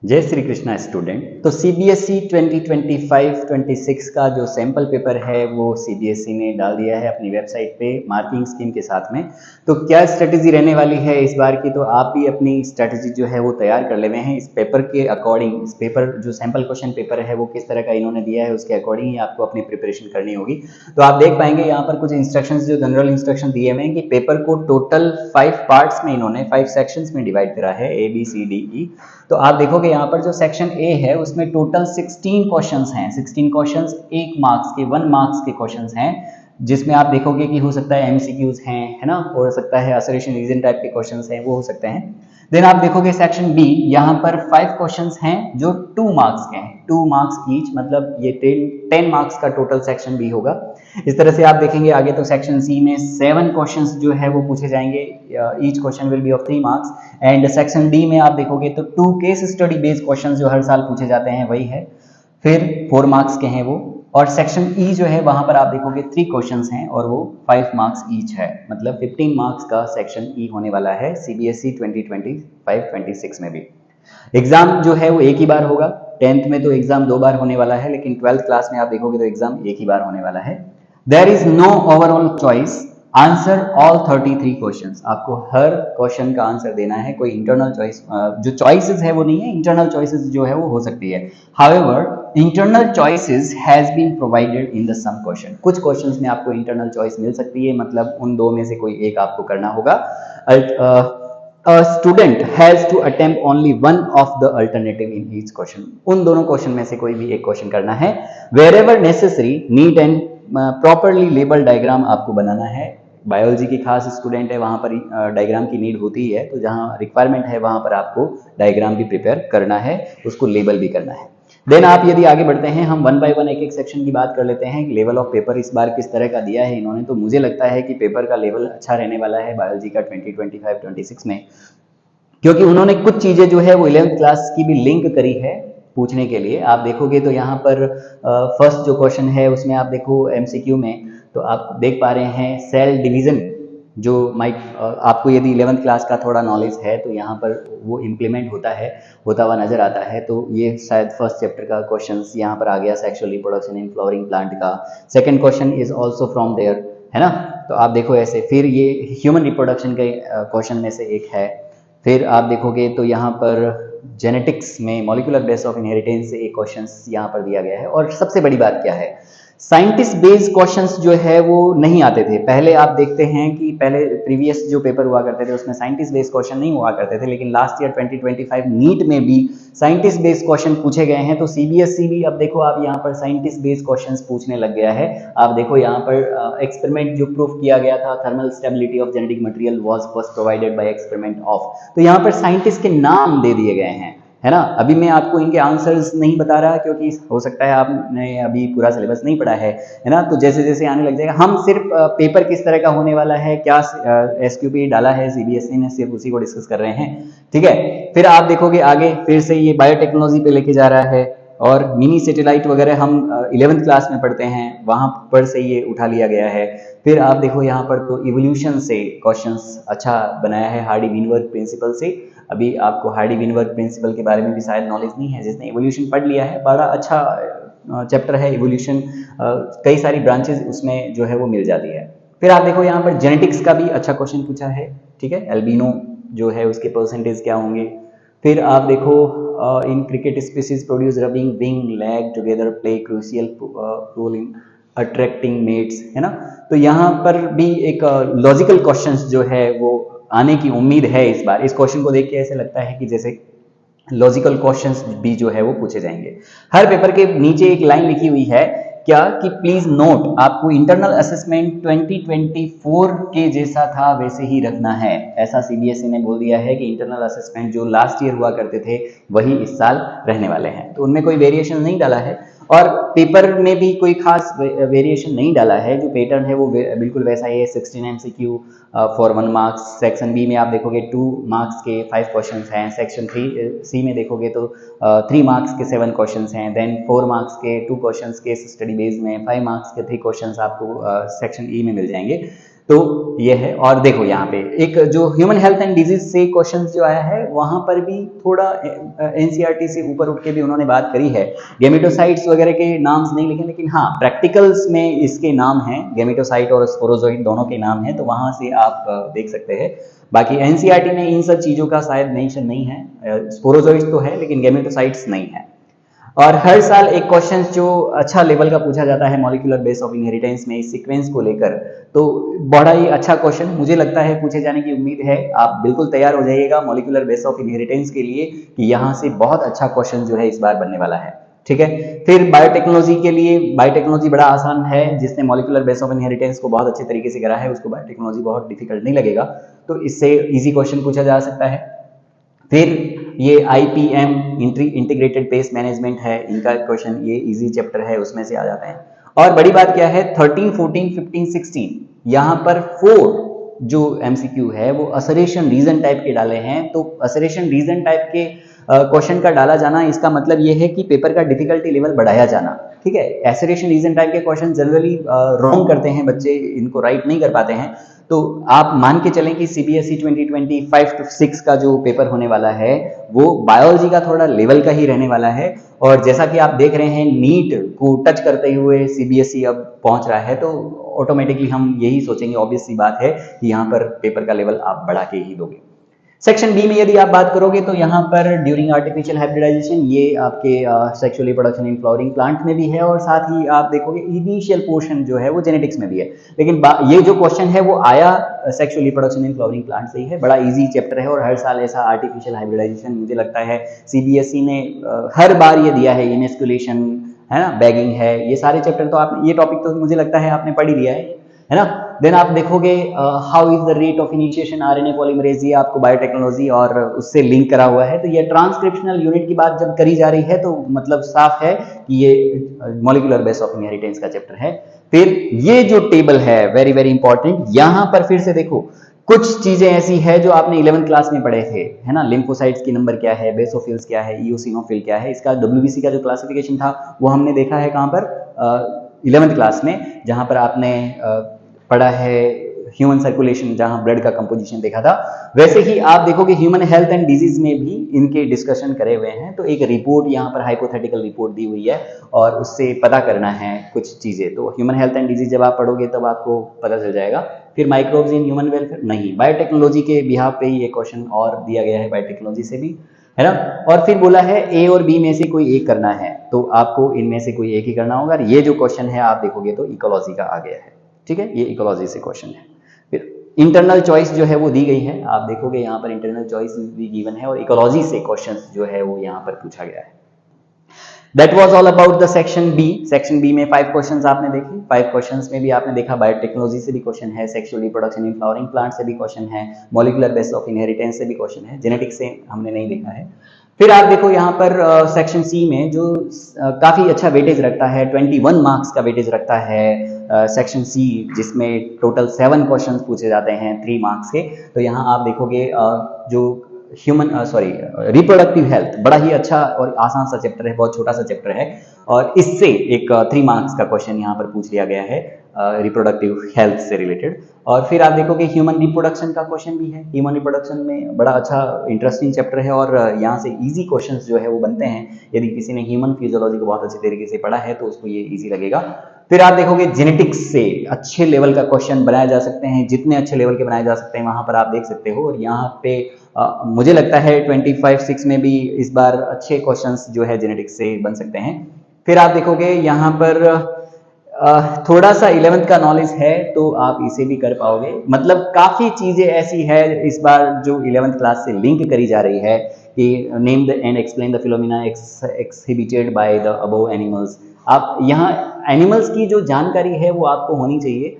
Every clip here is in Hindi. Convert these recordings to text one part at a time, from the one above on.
जय श्री कृष्णा स्टूडेंट। तो सीबीएसई 2025-26 का जो सैंपल पेपर है वो सीबीएसई ने डाल दिया है अपनी वेबसाइट पे मार्किंग स्कीम के साथ में। तो क्या स्ट्रेटेजी रहने वाली है इस बार की, तो आप भी अपनी स्ट्रेटेजी जो है वो तैयार कर ले हुए हैं इस पेपर के अकॉर्डिंग। इस पेपर जो सैंपल क्वेश्चन पेपर है वो किस तरह का इन्होंने दिया है उसके अकॉर्डिंग ही आपको अपनी प्रिपरेशन करनी होगी। तो आप देख पाएंगे यहाँ पर कुछ इंस्ट्रक्शंस जो जनरल इंस्ट्रक्शन दिए हुए हैं कि पेपर को टोटल 5 पार्ट्स में इन्होंने 5 सेक्शंस में डिवाइड करा है, A B C D E. तो आप देखोगे यहाँ पर जो सेक्शन ए है उसमें टोटल 16 क्वेश्चंस हैं। 16 क्वेश्चंस 1 मार्क्स के 1 मार्क्स के क्वेश्चंस हैं, जिसमें आप देखोगे कि हो सकता है एमसीक्यूज हैं, है ना, हो सकता है असर्शन रीजन टाइप के क्वेश्चंस हैं, वो हो सकते हैं। देन आप देखोगे सेक्शन बी, यहाँ पर 5 क्वेश्चंस हैं जो 2 मार्क्स के हैं, 2 मार्क्स ईच, मतलब ये 10 मार्क्स का टोटल सेक्शन बी होगा। इस तरह से आप देखेंगे आगे तो सेक्शन सी में 7 क्वेश्चंस जो है वो पूछे जाएंगे, each question will be of 3 marks. And section D में आप देखोगे तो 2 केस स्टडी बेस्ड क्वेश्चंस जो हर साल पूछे जाते हैं वही है, फिर 4 मार्क्स के हैं वो। और सेक्शन ई जो है वहां पर आप देखोगे 3 क्वेश्चंस हैं और वो 5 मार्क्स ईच है, मतलब 15 मार्क्स का सेक्शन ई होने वाला है सीबीएसई 2025-26 में भी। एग्जाम जो है वो एक ही बार होगा, 10th में तो एग्जाम 2 बार होने वाला है, लेकिन 12th क्लास में आप देखोगे तो एग्जाम एक ही बार होने वाला है। There is no overall choice, answer all 33 questions. आपको हर क्वेश्चन का आंसर देना है, कोई इंटरनल चॉइस जो चॉइसेस है वो नहीं है, इंटरनल चॉइसेस जो है वो हो सकती है। However internal choices has been provided in the some question. कुछ क्वेश्चंस में आपको इंटरनल चॉइस मिल सकती है, मतलब उन दो में से कोई एक आपको करना होगा। A student has to attempt only one of the alternative in each question. उन दोनों क्वेश्चन में से कोई भी एक क्वेश्चन करना है। Wherever necessary, neat and properly labeled diagram आपको बनाना है। बायोलॉजी की खास स्टूडेंट है, वहां पर डायग्राम की नीड होती है, तो जहां रिक्वायरमेंट है वहां पर आपको डायग्राम भी प्रिपेयर करना है, उसको लेबल भी करना है। देन आप यदि आगे बढ़ते हैं, हम 1 बाय 1 एक एक सेक्शन की बात कर लेते हैं। लेवल ऑफ पेपर इस बार किस तरह का दिया है इन्होंने, तो मुझे लगता है कि पेपर का लेवल अच्छा रहने वाला है बायोलॉजी का 2025-26 में, क्योंकि उन्होंने कुछ चीजें जो है वो 11th क्लास की भी लिंक करी है पूछने के लिए। आप देखोगे तो यहाँ पर फर्स्ट जो क्वेश्चन है उसमें आप देखो एमसीक्यू में, तो आप देख पा रहे हैं सेल डिवीजन जो आपको यदि 11th क्लास का थोड़ा नॉलेज है तो यहाँ पर वो इम्प्लीमेंट होता हुआ नजर आता है। तो ये शायद फर्स्ट चैप्टर का क्वेश्चन यहाँ पर आ गया, sexual reproduction in flowering plant का। Second question is also from there, है ना। तो आप देखो ऐसे, फिर ये ह्यूमन रिप्रोडक्शन के क्वेश्चन में से एक है। फिर आप देखोगे तो यहाँ पर जेनेटिक्स में मॉलिक्यूलर बेस ऑफ इनहेरिटेंस से एक क्वेश्चन यहाँ पर दिया गया है। और सबसे बड़ी बात क्या है, साइंटिस्ट बेस्ड क्वेश्चंस जो है वो नहीं आते थे पहले। आप देखते हैं कि पहले प्रीवियस जो पेपर हुआ करते थे उसमें साइंटिस्ट बेस्ड क्वेश्चन नहीं हुआ करते थे, लेकिन लास्ट ईयर 2025 नीट में भी साइंटिस्ट बेस्ड क्वेश्चन पूछे गए हैं। तो सीबीएसई भी अब देखो आप यहाँ पर साइंटिस्ट बेस्ड क्वेश्चंस पूछने लग गया है। आप देखो यहाँ पर एक्सपेरिमेंट जो प्रूफ किया गया था, thermal stability of genetic material was first provided by experiment of, तो यहाँ पर साइंटिस्ट के नाम दे दिए गए हैं, है ना। अभी मैं आपको इनके आंसर्स नहीं बता रहा क्योंकि हो सकता है आपने अभी पूरा सिलेबस नहीं पढ़ा है ना। तो जैसे जैसे आने लग जाएगा, हम सिर्फ पेपर किस तरह का होने वाला है, क्या एसक्यूपी डाला है सीबीएसई ने, सिर्फ उसी को डिस्कस कर रहे हैं, ठीक है। फिर आप देखोगे आगे फिर से ये बायोटेक्नोलॉजी पे लेके जा रहा है, और मिनी सैटेलाइट वगैरह हम 11th क्लास में पढ़ते हैं, वहां पर से ये उठा लिया गया है। फिर आप देखो यहाँ पर तो इवोल्यूशन से क्वेश्चंस अच्छा बनाया है, हार्डी विनवर्ग प्रिंसिपल से। अभी आपको हार्डी विनवर्ग प्रिंसिपल के बारे में भी शायद नॉलेज नहीं है, जिसने इवोल्यूशन पढ़ लिया है, बड़ा अच्छा चैप्टर है इवोल्यूशन, कई सारी ब्रांचेस उसमें जो है वो मिल जाती है। फिर आप देखो यहाँ पर जेनेटिक्स का भी अच्छा क्वेश्चन पूछा है, ठीक है, एल्बिनो जो है उसके परसेंटेज क्या होंगे। फिर आप देखो in cricket species produce rubbing wing leg together play crucial role in attracting mates, है ना। तो यहाँ पर भी एक लॉजिकल क्वेश्चंस जो है वो आने की उम्मीद है इस बार। इस क्वेश्चन को देख के ऐसे लगता है कि जैसे लॉजिकल क्वेश्चंस भी जो है वो पूछे जाएंगे। हर पेपर के नीचे एक लाइन लिखी हुई है क्या कि प्लीज नोट, आपको इंटरनल असेसमेंट 2024 के जैसा था वैसे ही रखना है। ऐसा सीबीएसई ने बोल दिया है कि इंटरनल असेसमेंट जो लास्ट ईयर हुआ करते थे वही इस साल रहने वाले हैं, तो उनमें कोई वेरिएशन नहीं डाला है। और पेपर में भी कोई खास वेरिएशन नहीं डाला है, जो पैटर्न है वो बिल्कुल वैसा ही है। 16 MCQ for 1 marks. Section B में आप देखोगे 2 मार्क्स के 5 क्वेश्चंस हैं। सेक्शन 3 सी में देखोगे तो 3 मार्क्स के 7 क्वेश्चंस हैं। देन 4 मार्क्स के 2 क्वेश्चंस केस स्टडी बेस्ड में, 5 मार्क्स के 3 क्वेश्चंस आपको सेक्शन ई में मिल जाएंगे। तो ये है। और देखो यहाँ पे एक जो ह्यूमन हेल्थ एंड डिजीज से क्वेश्चंस जो आया है वहां पर भी थोड़ा एनसीईआरटी से ऊपर उठ के भी उन्होंने बात करी है। गेमेटोसाइट्स वगैरह के नाम्स नहीं लिखे, लेकिन हाँ प्रैक्टिकल्स में इसके नाम हैं, गेमेटोसाइट और स्पोरोजोइट दोनों के नाम हैं, तो वहां से आप देख सकते हैं। बाकी एनसीईआरटी में इन सब चीजों का शायद मेंशन नहीं है, स्पोरोजोइट्स तो है लेकिन गेमेटोसाइट्स नहीं है। और हर साल एक क्वेश्चन जो अच्छा लेवल का पूछा जाता है मॉलिक्यूलर बेस ऑफ इनहेरिटेंस में इस सीक्वेंस को लेकर, तो बड़ा ही अच्छा क्वेश्चन मुझे लगता है पूछे जाने की उम्मीद है। आप बिल्कुल तैयार हो जाइएगा मॉलिक्यूलर बेस ऑफ इनहेरिटेंस के लिए कि यहाँ से बहुत अच्छा क्वेश्चन जो है इस बार बनने वाला है। ठीक है, फिर बायोटेक्नोलॉजी के लिए, बायोटेक्नोलॉजी बड़ा आसान है, जिसने मॉलिक्यूलर बेस ऑफ इनहेरिटेंस को बहुत अच्छे तरीके से करा है उसको बायोटेक्नोलॉजी बहुत डिफिकल्ट नहीं लगेगा, तो इससे इजी क्वेश्चन पूछा जा सकता है। फिर ये IPM इंटीग्रेटेड पेस्ट मैनेजमेंट है, इनका क्वेश्चन ये इजी चैप्टर है उसमें से आ जाते हैं। और बड़ी बात क्या है 13, 14, 15, 16 यहाँ पर 4 जो MCQ है वो असरेशन रीजन टाइप के डाले हैं। तो असरेशन रीजन टाइप के क्वेश्चन का डाला जाना इसका मतलब ये है कि पेपर का डिफिकल्टी लेवल बढ़ाया जाना। ठीक है, एसरेशन रीजन टाइप के क्वेश्चन जनरली रॉन्ग करते हैं बच्चे, इनको राइट नहीं कर पाते हैं। तो आप मान के चलें कि CBSE 2025 to 6 का जो पेपर होने वाला है वो बायोलॉजी का थोड़ा लेवल का ही रहने वाला है। और जैसा कि आप देख रहे हैं नीट को टच करते हुए CBSE अब पहुंच रहा है, तो ऑटोमेटिकली हम यही सोचेंगे, ऑब्वियस सी बात है कि यहाँ पर पेपर का लेवल आप बढ़ा के ही दोगे। सेक्शन बी में यदि आप बात करोगे तो यहाँ पर ड्यूरिंग आर्टिफिशियल हाइब्रिडाइजेशन ये आपके sexual reproduction in flowering plant में भी है, और साथ ही आप देखोगे इनिशियल पोर्शन जो है वो जेनेटिक्स में भी है। लेकिन ये जो क्वेश्चन है वो आया sexual reproduction in flowering plant से ही है, बड़ा इजी चैप्टर है। और हर साल ऐसा आर्टिफिशियल हाइब्रिडाइजेशन मुझे लगता है CBSE ने हर बार ये दिया है, इमेस्कुलेशन है ना, बैगिंग है, ये सारे चैप्टर तो आप, ये टॉपिक तो मुझे लगता है आपने पढ़ ही लिया है ना। देन आप देखोगे how is the rate of initiation RNA polymerase, ये आपको बायोटेक्नोलॉजी और उससे लिंक करा हुआ है। तो ये ट्रांसक्रिप्शनल यूनिट की बात जब करी जा रही है तो मतलब साफ है कि ये मॉलिक्यूलर बेस ऑफ इनहेरिटेंस का चैप्टर है। फिर ये जो टेबल है वेरी वेरी इंपॉर्टेंट, यहां पर फिर से देखो कुछ चीजें ऐसी है जो आपने 11th क्लास में पढ़े थे, है ना। लिम्फोसाइट्स की नंबर क्या है, बेसोफिल्स क्या है, इओसिनोफिल क्या है, इसका WBC का जो क्लासिफिकेशन था वो हमने देखा है कहां पर 11th क्लास में, जहां पर आपने पढ़ा है ह्यूमन सर्कुलेशन, जहां ब्लड का कंपोजिशन देखा था। वैसे ही आप देखोगे ह्यूमन हेल्थ एंड डिजीज में भी इनके डिस्कशन करे हुए हैं। तो एक रिपोर्ट यहाँ पर हाइपोथेटिकल रिपोर्ट दी हुई है और उससे पता करना है कुछ चीजें। तो ह्यूमन हेल्थ एंड डिजीज जब आप पढ़ोगे तब आपको पता चल जाएगा। फिर माइक्रोब्स इन ह्यूमन वेलफेयर नहीं, बायोटेक्नोलॉजी के बिहाफ पे ही एक क्वेश्चन और दिया गया है बायोटेक्नोलॉजी से भी, है ना। और फिर बोला है A और B में से कोई एक करना है, तो आपको इनमें से कोई एक ही करना होगा। ये जो क्वेश्चन है आप देखोगे तो इकोलॉजी का आ गया है। ठीक है, ये इकोलॉजी से क्वेश्चन है। फिर इंटरनल चॉइस जो है वो दी गई है, आप देखोगे यहाँ पर इंटरनल चॉइस भी गिवन है और इकोलॉजी से क्वेश्चंस जो है वो यहाँ पर पूछा गया है। That was all about the section B. Section B में 5 क्वेश्चंस आपने देखे, 5 क्वेश्चंस में भी आपने देखा बायोटेक्नोलॉजी से भी क्वेश्चन है, sexual reproduction in flowering plant से भी क्वेश्चन है, मॉलिक्यूलर बेस ऑफ इनहेरिटेंस से भी क्वेश्चन है, जेनेटिक्स से हमने नहीं देखा है। फिर आप देखो यहाँ पर सेक्शन सी में जो काफी अच्छा वेटेज रखता है, 21 मार्क्स का वेटेज रखता है सेक्शन सी, जिसमें टोटल 7 क्वेश्चंस पूछे जाते हैं 3 मार्क्स के। तो यहाँ आप देखोगे जो रिप्रोडक्टिव हेल्थ बड़ा ही अच्छा और आसान सा चैप्टर है, बहुत छोटा सा चैप्टर है, और इससे एक 3 मार्क्स का क्वेश्चन यहाँ पर पूछ लिया गया है रिप्रोडक्टिव हेल्थ से रिलेटेड। और फिर आप देखोगे ह्यूमन रिप्रोडक्शन का क्वेश्चन भी है, ह्यूमन रिप्रोडक्शन में बड़ा अच्छा इंटरेस्टिंग चैप्टर है और यहाँ से इजी क्वेश्चंस जो है वो बनते हैं। यदि किसी ने ह्यूमन फिजियोलॉजी को बहुत अच्छे तरीके से पढ़ा है तो उसको ये इजी लगेगा। फिर आप देखोगे जेनेटिक्स से अच्छे लेवल का क्वेश्चन बनाए जा सकते हैं, जितने अच्छे लेवल के बनाए जा सकते हैं वहां पर आप देख सकते हो। और यहाँ पे मुझे लगता है 25-6 में भी इस बार अच्छे क्वेश्चंस जो है जेनेटिक्स से बन सकते हैं। फिर आप देखोगे यहाँ पर थोड़ा सा 11th का नॉलेज है तो आप इसे भी कर पाओगे। मतलब काफी चीजें ऐसी है इस बार जो 11th क्लास से लिंक करी जा रही है कि name the end explain the phenomena एक्सहिबिटेड by the above animals. आप यहाँ एनिमल्स की जो जानकारी है वो आपको होनी चाहिए,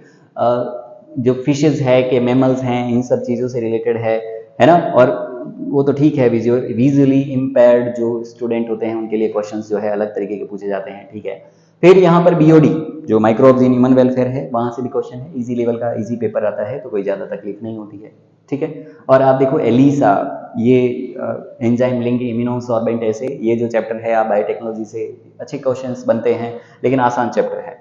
जो फिशेज है कि मैमल्स हैं, इन सब चीज़ों से रिलेटेड है ना। और वो तो ठीक है, विजुअली इम्पेयर्ड जो स्टूडेंट होते हैं उनके लिए क्वेश्चंस जो है अलग तरीके के पूछे जाते हैं, ठीक है। फिर यहाँ पर BOD जो माइक्रोब्स इन ह्यूमन वेलफेयर है, वहाँ से भी क्वेश्चन है, इजी लेवल का इजी पेपर आता है, तो कोई ज़्यादा तकलीफ नहीं होती है, ठीक है। और आप देखो एलिसा, ये एंजाइम लिंक इम्यूनोसॉर्बेंट, ऐसे ये जो चैप्टर है आप बायोटेक्नोलॉजी से अच्छे क्वेश्चंस बनते हैं, लेकिन आसान चैप्टर है।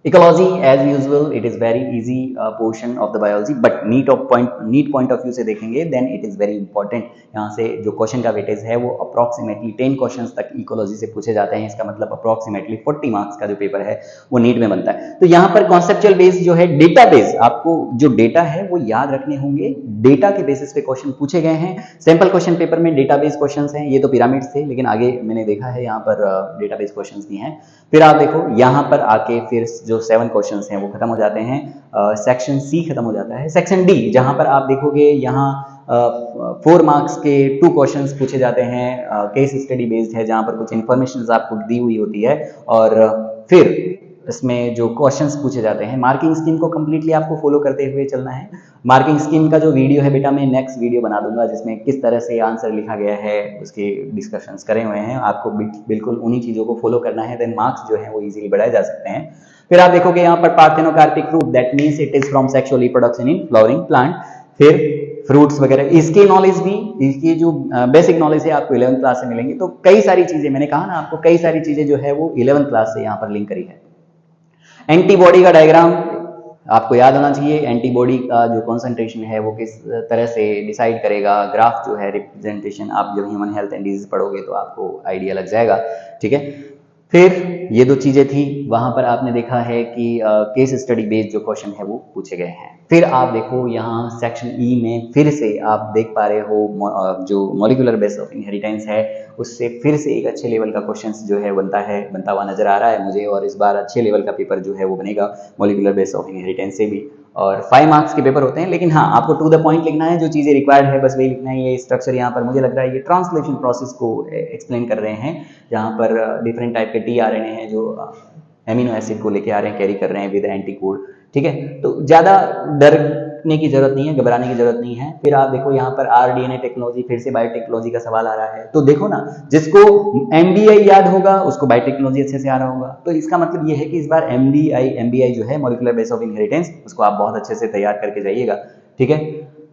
Ecology as usual it is very easy portion of the biology, but NEET point of view से देखेंगे then it is very important. यहाँ से जो क्वेश्चन का वेटेज है वो अप्रॉक्सीमेटली 10 क्वेश्चंस तक इकोलॉजी से पूछे जाते हैं। इसका मतलब अप्रॉक्सीमेटली 40 मार्क्स का जो पेपर है वो नीट में बनता है। तो यहाँ पर कॉन्सेप्चुअल बेस जो है, डेटा बेस, आपको जो डेटा है वो याद रखने होंगे। डेटा के बेसिस पे क्वेश्चन पूछे गए हैं। सैंपल क्वेश्चन पेपर में डेटा बेस क्वेश्चन हैं, ये तो पिरामिड्स थे, लेकिन आगे मैंने देखा है यहाँ पर डेटा बेस क्वेश्चन भी हैं। फिर आप देखो यहाँ पर आके फिर जो 7 क्वेश्चन हैं वो खत्म हो जाते हैं। सेक्शन सी खत्म हो जाता है। सेक्शन डी जहां पर आप देखोगे यहाँ 4 मार्क्स के 2 क्वेश्चंस पूछे जाते हैं। केस स्टडी बेस्ड है, जहां पर कुछ इंफॉर्मेशन आपको दी हुई होती है और फिर इसमें जो क्वेश्चंस पूछे जाते हैं, मार्किंग स्कीम को कंप्लीटली आपको फॉलो करते हुए चलना है। मार्किंग स्कीम का जो वीडियो है बेटा मैं नेक्स्ट वीडियो बना दूंगा, जिसमें किस तरह से आंसर लिखा गया है उसके डिस्कशंस करे हुए हैं। आपको बिल्कुल उन्हीं चीज़ों को फॉलो करना है, देन मार्क्स जो है वो इजीली बढ़ाए जा सकते हैं। फिर आप देखोगे यहाँ पर parthenocarpic fruit, that means it is from sexual reproduction in flowering plant. फिर फ्रूट्स वगैरह, इसकी नॉलेज भी, इसकी जो बेसिक नॉलेज है आपको 11th क्लास से मिलेंगी। तो कई सारी चीजें, मैंने कहा ना आपको, कई सारी चीजें जो है वो 11th क्लास से यहाँ पर लिंक करी है। एंटीबॉडी का डायग्राम आपको याद होना चाहिए। एंटीबॉडी का जो कॉन्सेंट्रेशन है वो किस तरह से डिसाइड करेगा, ग्राफ जो है रिप्रेजेंटेशन, आप जब ह्यूमन हेल्थ एंड डिजीज पढ़ोगे तो आपको आइडिया लग जाएगा। ठीक है, फिर ये 2 चीजें थी। वहां पर आपने देखा है कि केस स्टडी बेस्ड जो क्वेश्चन है वो पूछे गए हैं। फिर आप देखो यहाँ सेक्शन ई में फिर से आप देख पा रहे हो जो मॉलिक्यूलर बेस ऑफ इनहेरिटेंस है उससे फिर से एक अच्छे लेवल का क्वेश्चन जो है बनता हुआ नजर आ रहा है मुझे। और इस बार अच्छे लेवल का पेपर जो है वो बनेगा मॉलिक्यूलर बेस ऑफ इनहेरिटेंस से भी। और 5 मार्क्स के पेपर होते हैं, लेकिन हाँ आपको टू द पॉइंट लिखना है, जो चीज़ें रिक्वायर्ड है बस वही लिखना है। ये स्ट्रक्चर यहाँ पर मुझे लग रहा है ये ट्रांसलेशन प्रोसेस को एक्सप्लेन कर रहे हैं, जहाँ पर डिफरेंट टाइप के tRNA हैं जो एमिनो एसिड को लेके आ रहे हैं, कैरी कर रहे हैं विद एंटी कोड। ठीक है, तो ज़्यादा डरने की जरूरत नहीं है, घबराने की जरूरत नहीं है। फिर आप देखो यहाँ पर RDNA टेक्नोलॉजी, फिर से बायोटेक्नोलॉजी का सवाल आ रहा है। तो देखो ना, जिसको MBI याद होगा उसको बायोटेक्नोलॉजी अच्छे से आ रहा होगा। तो इसका मतलब ये है कि इस बार MBI जो है मॉलिक्यूलर बेस ऑफ इनहेरिटेंस, उसको आप बहुत अच्छे से तैयार करके जाइएगा। ठीक है,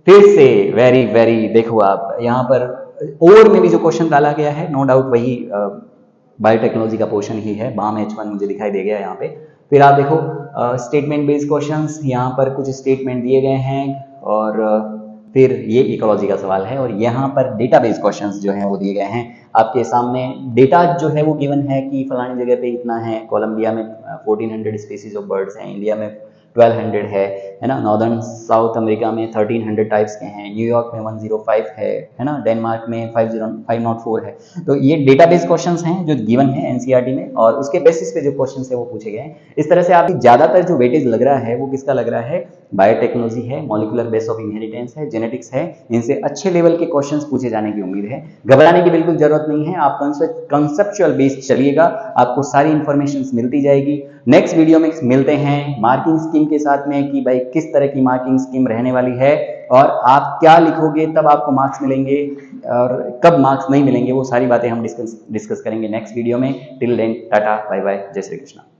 फिर से वेरी देखो आप यहाँ पर और में भी जो क्वेश्चन डाला गया है, नो डाउट वही बायोटेक्नोलॉजी का पोर्शन ही है। बाम H1 मुझे दिखाई दे गया यहाँ पे। फिर आप देखो स्टेटमेंट बेस्ड क्वेश्चंस, यहाँ पर कुछ स्टेटमेंट दिए गए हैं और फिर ये इकोलॉजी का सवाल है। और यहाँ पर डेटा बेस्ड क्वेश्चंस जो हैं वो दिए गए हैं आपके सामने। डेटा जो है वो गिवन है कि फलानी जगह पे इतना है, कोलंबिया में 1400 स्पीसीज ऑफ बर्ड्स हैं, इंडिया में 1200 है ना, नॉर्दर्न साउथ अमेरिका में 1300 टाइप्स के हैं, न्यूयॉर्क में 105 है ना, डेनमार्क में 504 है। तो ये डेटाबेस क्वेश्चंस हैं जो गिवन है एनसीईआरटी में, और उसके बेसिस पे जो क्वेश्चंस है वो पूछे गए हैं। इस तरह से आपकी ज्यादातर जो वेटेज लग रहा है वो किसका लग रहा है, बायोटेक्नोलॉजी है, मॉलिक्यूलर बेस ऑफ इनहेरिटेंस है, जेनेटिक्स है। इनसे अच्छे लेवल के क्वेश्चंस पूछे जाने की उम्मीद है। घबराने की बिल्कुल जरूरत नहीं है, आप कंसेप्चुअल बेस्ड चलिएगा, आपको सारी इंफॉर्मेशन मिलती जाएगी। नेक्स्ट वीडियो में मिलते हैं मार्किंग स्कीम के साथ में कि भाई किस तरह की मार्किंग स्कीम रहने वाली है और आप क्या लिखोगे तब आपको मार्क्स मिलेंगे और कब मार्क्स नहीं मिलेंगे, वो सारी बातें हम डिस्कस करेंगे नेक्स्ट वीडियो में। Till then tata bye bye, जय श्री कृष्णा।